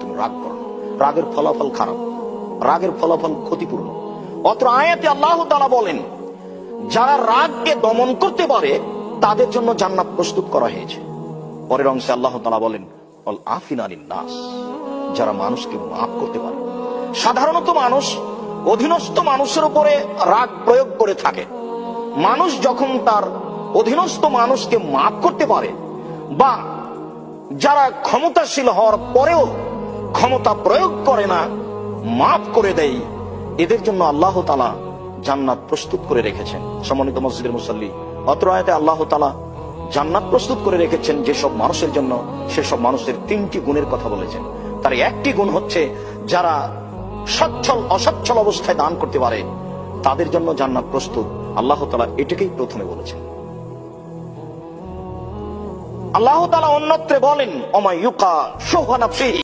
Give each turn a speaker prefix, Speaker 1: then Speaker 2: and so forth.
Speaker 1: তুমি রাগ করো না। রাগের ফলাফল খারাপ, রাগের ফলাফল ক্ষতিপূর্ণ। অত্র আয়াতে আল্লাহ তাআলা বলেন, যারা রাগকে দমন করতে পারে তাদের জন্য জান্নাত প্রস্তুত করা হয়েছে। পরের অংশে আল্লাহ তাআলা বলেন, অল আফিনা আনিন নাস, যারা মানুষকে মাফ করতে পারে। সাধারণত মানুষ অধীনস্থ মানুষের উপরে রাগ প্রয়োগ করে থাকে। মানুষ যখন তার অধীনস্থ মানুষকে মাফ করতে পারে, বা যারা ক্ষমতাশীল হওয়ার পরেও ক্ষমতা প্রয়োগ করে না, মাফ করে দেয়, এদের জন্য আল্লাহ তাআলা জান্নাত প্রস্তুত করে রেখেছেন। সম্মানিত মসজিদের মুসাল্লি, অত্র আয়াতে আল্লাহ তাআলা জান্নাত প্রস্তুত করে রেখেছেন যেসব মানুষের জন্য, সেসব মানুষের তিনটি গুণের কথা বলেছেন। তার একটি গুণ হচ্ছে, যারা সচ্ছল অসচ্ছল অবস্থায় দান করতে পারে তাদের জন্য জান্নাত প্রস্তুত। আল্লাহ তাআলা এটাকেই প্রথমে বলেছেন। আল্লাহ তাআলা অন্যত্রে বলেন, ওমা ইউকা শুহা নাফসিহি,